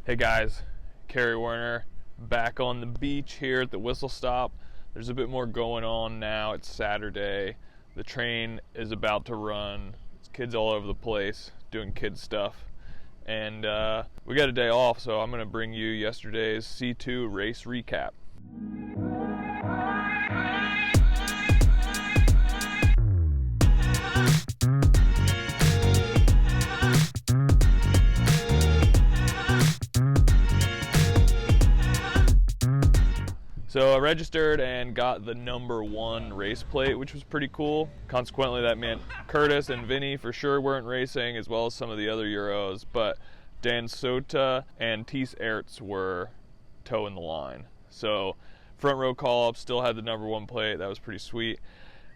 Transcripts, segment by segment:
Hey guys, Kerry Werner back on the beach here at the Whistle Stop. There's a bit more going on now. It's Saturday. The train is about to run. There's kids all over the place doing kid stuff. And we got a day off, so I'm going to bring you yesterday's C2 race recap. So I registered and got the number 1 race plate, which was pretty cool. Consequently, that meant Curtis and Vinny for sure weren't racing, as well as some of the other Euros, but Dan Sota and Thies Aerts were toeing the line. So front row call-up still had the number 1 plate. That was pretty sweet.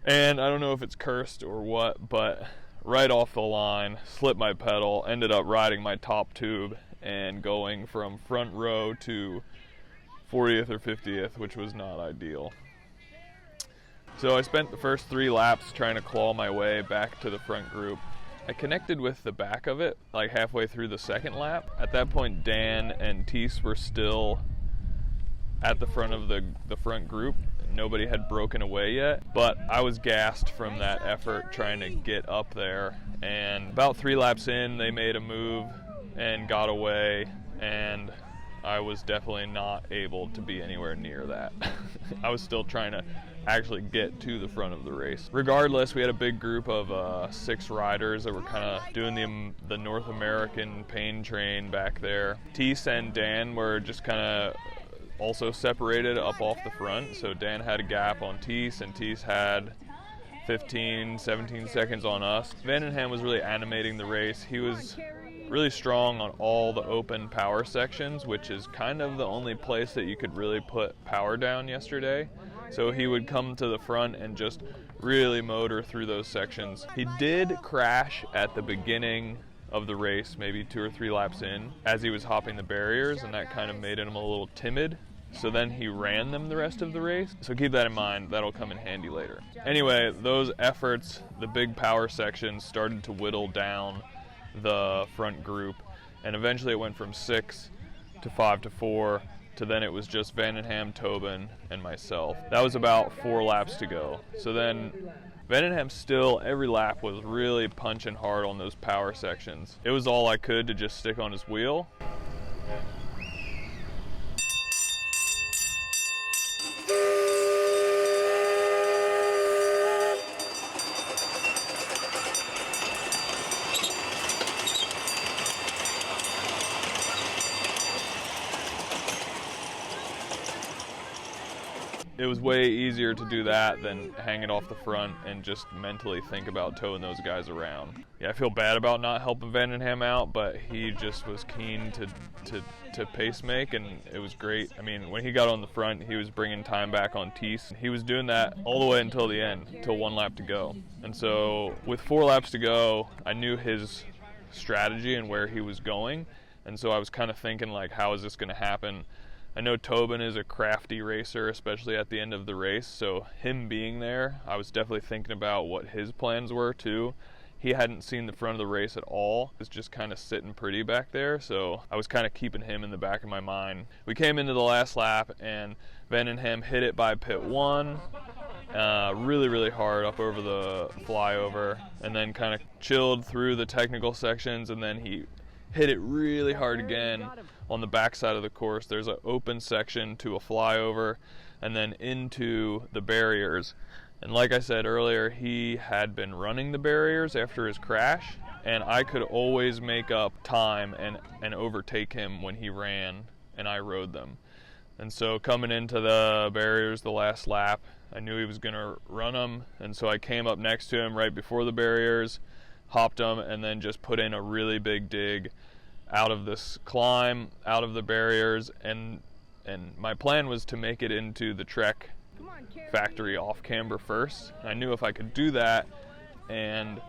And I don't know if it's cursed or what, but right off the line, slipped my pedal, ended up riding my top tube and going from front row to 40th or 50th, which was not ideal. So I spent the first 3 laps trying to claw my way back to the front group. I connected with the back of it like halfway through the second lap. At that point, Dan and Thies were still at the front of the front group. Nobody had broken away yet, but I was gassed from that effort trying to get up there. And about 3 laps in, they made a move and got away, and I was definitely not able to be anywhere near that. I was still trying to actually get to the front of the race. Regardless, we had a big group of 6 riders that were kind of doing the North American pain train back there. Thies and Dan were just kind of also separated up off the front. So Dan had a gap on Thies, and Thies had 15, 17 seconds on us. Vandenham was really animating the race. He was really strong on all the open power sections, which is kind of the only place that you could really put power down yesterday. So he would come to the front and just really motor through those sections. He did crash at the beginning of the race, maybe 2 or 3 laps in, as he was hopping the barriers, and that kind of made him a little timid. So then he ran them the rest of the race. So keep that in mind, that'll come in handy later. Anyway, those efforts, the big power sections, started to whittle down the front group, and eventually it went from 6 to 5 to 4 to then it was just Vandenham, Tobin, and myself. That was about 4 laps to go. So then Vandenham still, every lap, was really punching hard on those power sections. It was all I could to just stick on his wheel. It was way easier to do that than hang it off the front and just mentally think about towing those guys around. Yeah, I feel bad about not helping Vandenham out, but he just was keen to pace make, and it was great. I mean, when he got on the front, he was bringing time back on Thies. He was doing that all the way until the end, until 1 lap to go. And so with 4 laps to go, I knew his strategy and where he was going, and so I was kind of thinking, like, how is this going to happen? I know Tobin is a crafty racer, especially at the end of the race, so him being there, I was definitely thinking about what his plans were too. He hadn't seen the front of the race at all. He was just kind of sitting pretty back there, so I was kind of keeping him in the back of my mind. We came into the last lap, and Vandenham hit it by pit 1, really, really hard up over the flyover, and then kind of chilled through the technical sections, and then he hit it really hard again on the backside of the course. There's an open section to a flyover and then into the barriers. And like I said earlier, he had been running the barriers after his crash, and I could always make up time and overtake him when he ran and I rode them. And so coming into the barriers the last lap, I knew he was going to run them, and so I came up next to him right before the barriers, hopped them, and then just put in a really big dig out of this climb, out of the barriers, and my plan was to make it into the Trek factory off camber first. I knew if I could do that and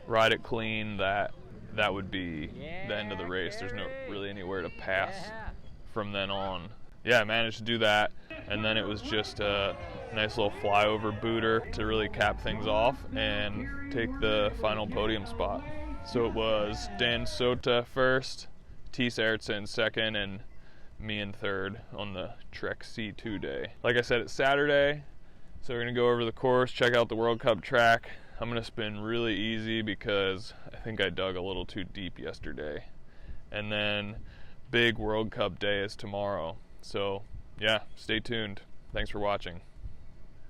ride it clean, that would be the end of the race. There's no really anywhere to pass from then on. Yeah, I managed to do that, and then it was just a nice little flyover booter to really cap things off and take the final podium spot. So it was Dan Sota first, Thies Aertsen second, and me in third on the Trek C2 day. Like I said, it's Saturday, so we're gonna go over the course, check out the World Cup track. I'm gonna spin really easy because I think I dug a little too deep yesterday. And then big World Cup day is tomorrow. So yeah, stay tuned. Thanks for watching.